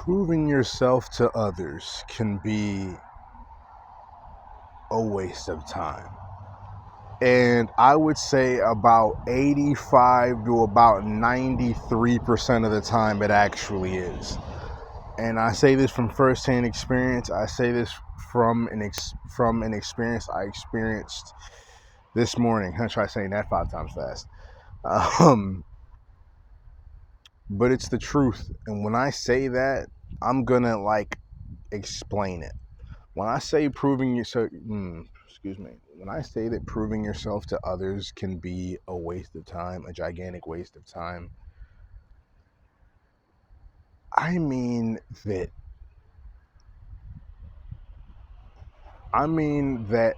Proving yourself to others can be a waste of time. And I would say about 85 to about 93% of the time it actually is. And I say this from firsthand experience. I say this from an experience I experienced this morning. I'm try saying that 5 times fast. Um, but it's the truth. And when I say that, I'm gonna explain it. When I say when I say that proving yourself to others can be a waste of time, a gigantic waste of time, I mean that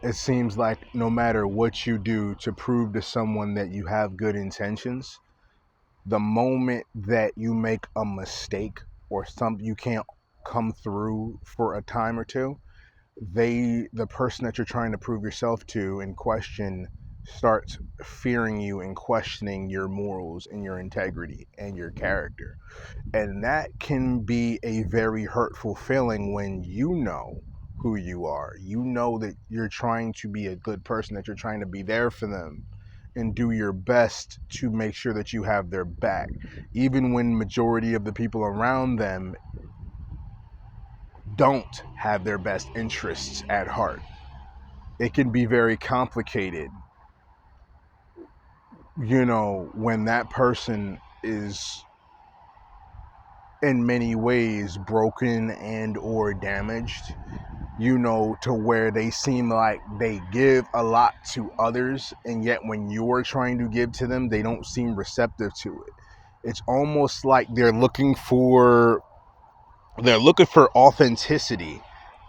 it seems like no matter what you do to prove to someone that you have good intentions, the moment that you make a mistake or something you can't come through for a time or two, the person that you're trying to prove yourself to in question starts fearing you and questioning your morals and your integrity and your character. And that can be a very hurtful feeling when you know who you are. You know that you're trying to be a good person, that you're trying to be there for them and do your best to make sure that you have their back, even when majority of the people around them don't have their best interests at heart. It can be very complicated, when that person is in many ways broken and or damaged, to where they seem like they give a lot to others, and yet when you're trying to give to them, they don't seem receptive to it. It's almost like they're looking for authenticity,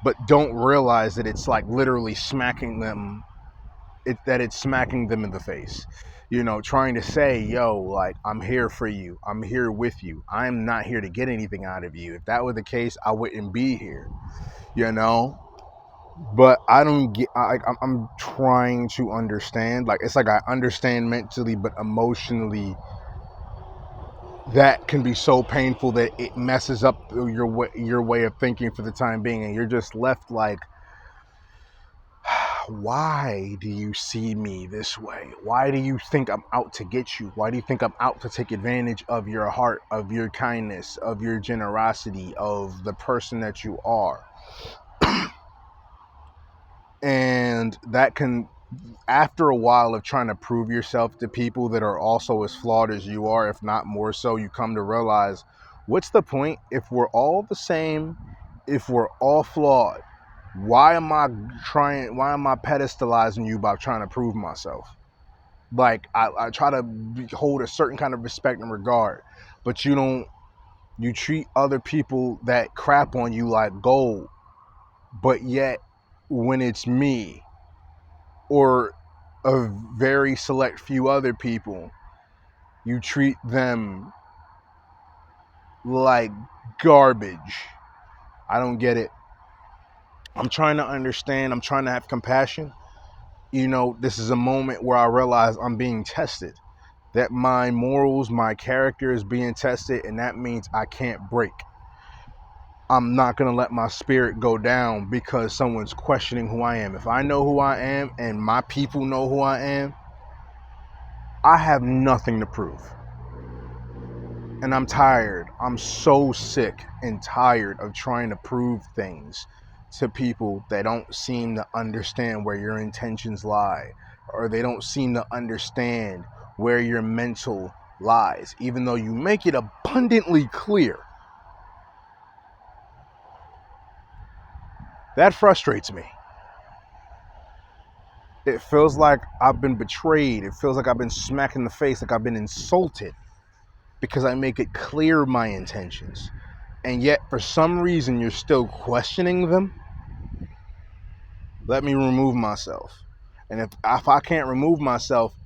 but don't realize that it's like literally smacking them it's smacking them in the face, trying to say, yo, like, I'm here for you, I'm here with you, I'm not here to get anything out of you. If that were the case, I wouldn't be here, you know but I don't get I'm trying to understand. Like, it's like I understand mentally, but emotionally that can be so painful that it messes up your way of thinking for the time being, and you're just left like, why do you see me this way? Why do you think I'm out to get you? Why do you think I'm out to take advantage of your heart, of your kindness, of your generosity, of the person that you are? And that can, after a while of trying to prove yourself to people that are also as flawed as you are, if not more so, you come to realize, what's the point? If we're all the same, if we're all flawed, why am I pedestalizing you by trying to prove myself? Like, I try to hold a certain kind of respect and regard, but you treat other people that crap on you like gold, but yet when it's me or a very select few other people, you treat them like garbage. I don't get it. I'm trying to understand. I'm trying to have compassion. This is a moment where I realize I'm being tested, that my morals, my character is being tested, and that means I can't break. I'm not going to let my spirit go down because someone's questioning who I am. If I know who I am and my people know who I am, I have nothing to prove. And I'm tired. I'm so sick and tired of trying to prove things to people that don't seem to understand where your intentions lie, or they don't seem to understand where your mental lies, even though you make it abundantly clear. That frustrates me. It feels like I've been betrayed. It feels like I've been smacked in the face, like I've been insulted, because I make it clear my intentions. And yet, for some reason, you're still questioning them. Let me remove myself. And if I can't remove myself,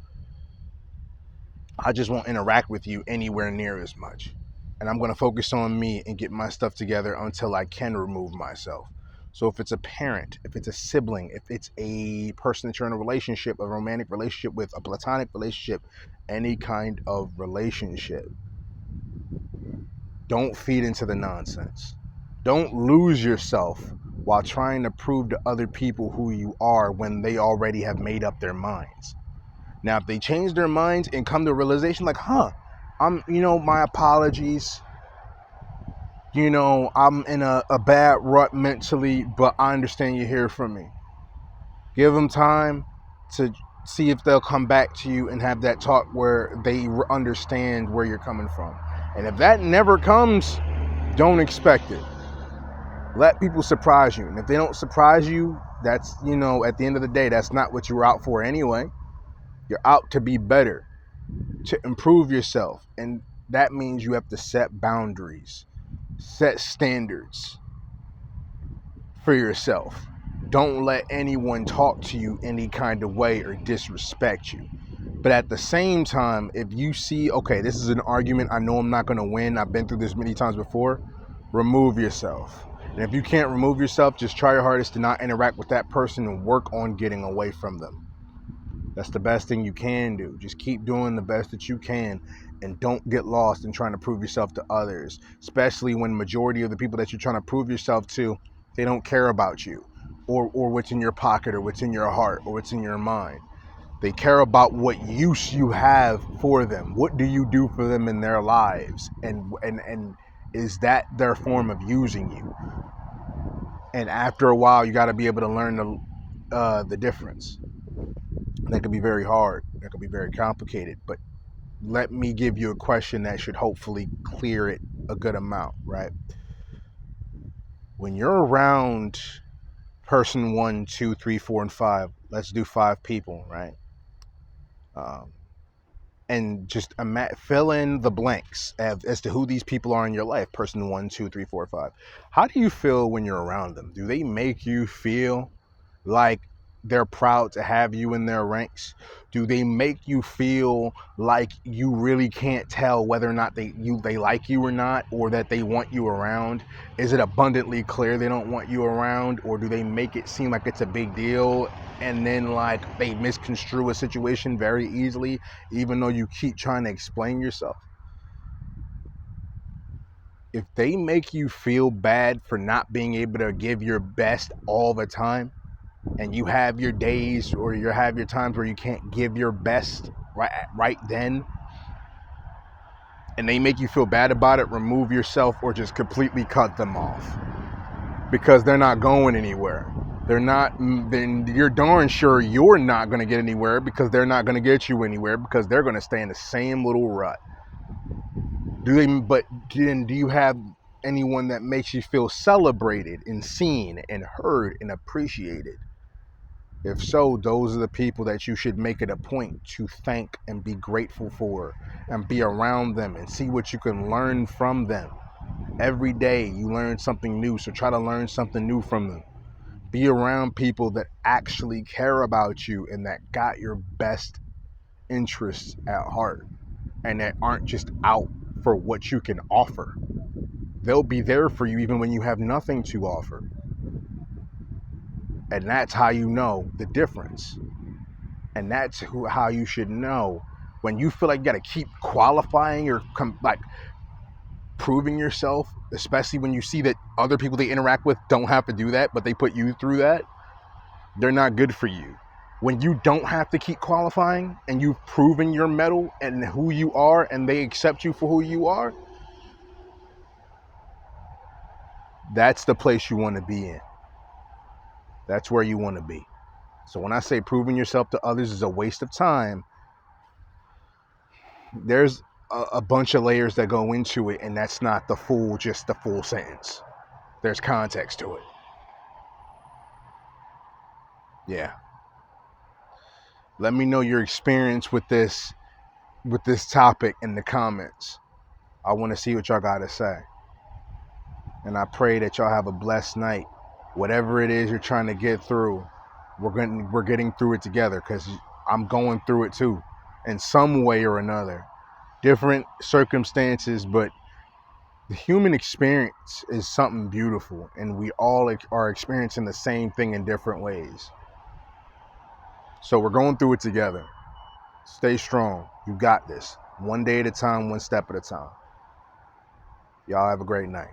I just won't interact with you anywhere near as much. And I'm going to focus on me and get my stuff together until I can remove myself. So if it's a parent, if it's a sibling, if it's a person that you're in a relationship, a romantic relationship with, a platonic relationship, any kind of relationship, don't feed into the nonsense. Don't lose yourself while trying to prove to other people who you are when they already have made up their minds. Now, if they change their minds and come to a realization like, my apologies, I'm in a bad rut mentally, but I understand you hear from me. Give them time to see if they'll come back to you and have that talk where they understand where you're coming from. And if that never comes, don't expect it. Let people surprise you. And if they don't surprise you, that's, at the end of the day, that's not what you were out for anyway. You're out to be better, to improve yourself. And that means you have to set boundaries, set standards for yourself. Don't let anyone talk to you any kind of way or disrespect you. But at the same time, if you see, okay, this is an argument, I know I'm not going to win, I've been through this many times before, remove yourself. And if you can't remove yourself, just try your hardest to not interact with that person and work on getting away from them. That's the best thing you can do. Just keep doing the best that you can and don't get lost in trying to prove yourself to others, especially when majority of the people that you're trying to prove yourself to, they don't care about you or what's in your pocket or what's in your heart or what's in your mind. They care about what use you have for them. What do you do for them in their lives? And is that their form of using you? And after a while, you got to be able to learn the difference. That could be very hard. That could be very complicated. But let me give you a question that should hopefully clear it a good amount, right? When you're around person 1, 2, 3, 4, and 5, let's do 5 people, right? And just fill in the blanks as to who these people are in your life. Person 1, 2, 3, 4, 5. How do you feel when you're around them? Do they make you feel like they're proud to have you in their ranks? Do they make you feel like you really can't tell whether or not they like you or not, or that they want you around? Is it abundantly clear they don't want you around, or do they make it seem like it's a big deal and then like they misconstrue a situation very easily even though you keep trying to explain yourself? If they make you feel bad for not being able to give your best all the time, and you have your days or you have your times where you can't give your best right then, and they make you feel bad about it, remove yourself or just completely cut them off, because they're not going anywhere. Then you're darn sure you're not going to get anywhere, because they're not going to get you anywhere, because they're going to stay in the same little rut. But then do you have anyone that makes you feel celebrated and seen and heard and appreciated? If so, those are the people that you should make it a point to thank and be grateful for and be around them and see what you can learn from them. Every day you learn something new, so try to learn something new from them. Be around people that actually care about you and that got your best interests at heart and that aren't just out for what you can offer. They'll be there for you even when you have nothing to offer. And that's how you know the difference. And that's how you should know when you feel like you got to keep qualifying or proving yourself, especially when you see that other people they interact with don't have to do that, but they put you through that. They're not good for you. When you don't have to keep qualifying and you've proven your mettle and who you are and they accept you for who you are, that's the place you want to be in. That's where you want to be. So when I say proving yourself to others is a waste of time, there's a bunch of layers that go into it, and that's not just the full sentence. There's context to it. Yeah. Let me know your experience with this topic in the comments. I want to see what y'all got to say. And I pray that y'all have a blessed night. Whatever it is you're trying to get through, we're getting through it together, because I'm going through it too, in some way or another. Different circumstances, but the human experience is something beautiful, and we all are experiencing the same thing in different ways. So we're going through it together. Stay strong. You got this. One day at a time, one step at a time. Y'all have a great night.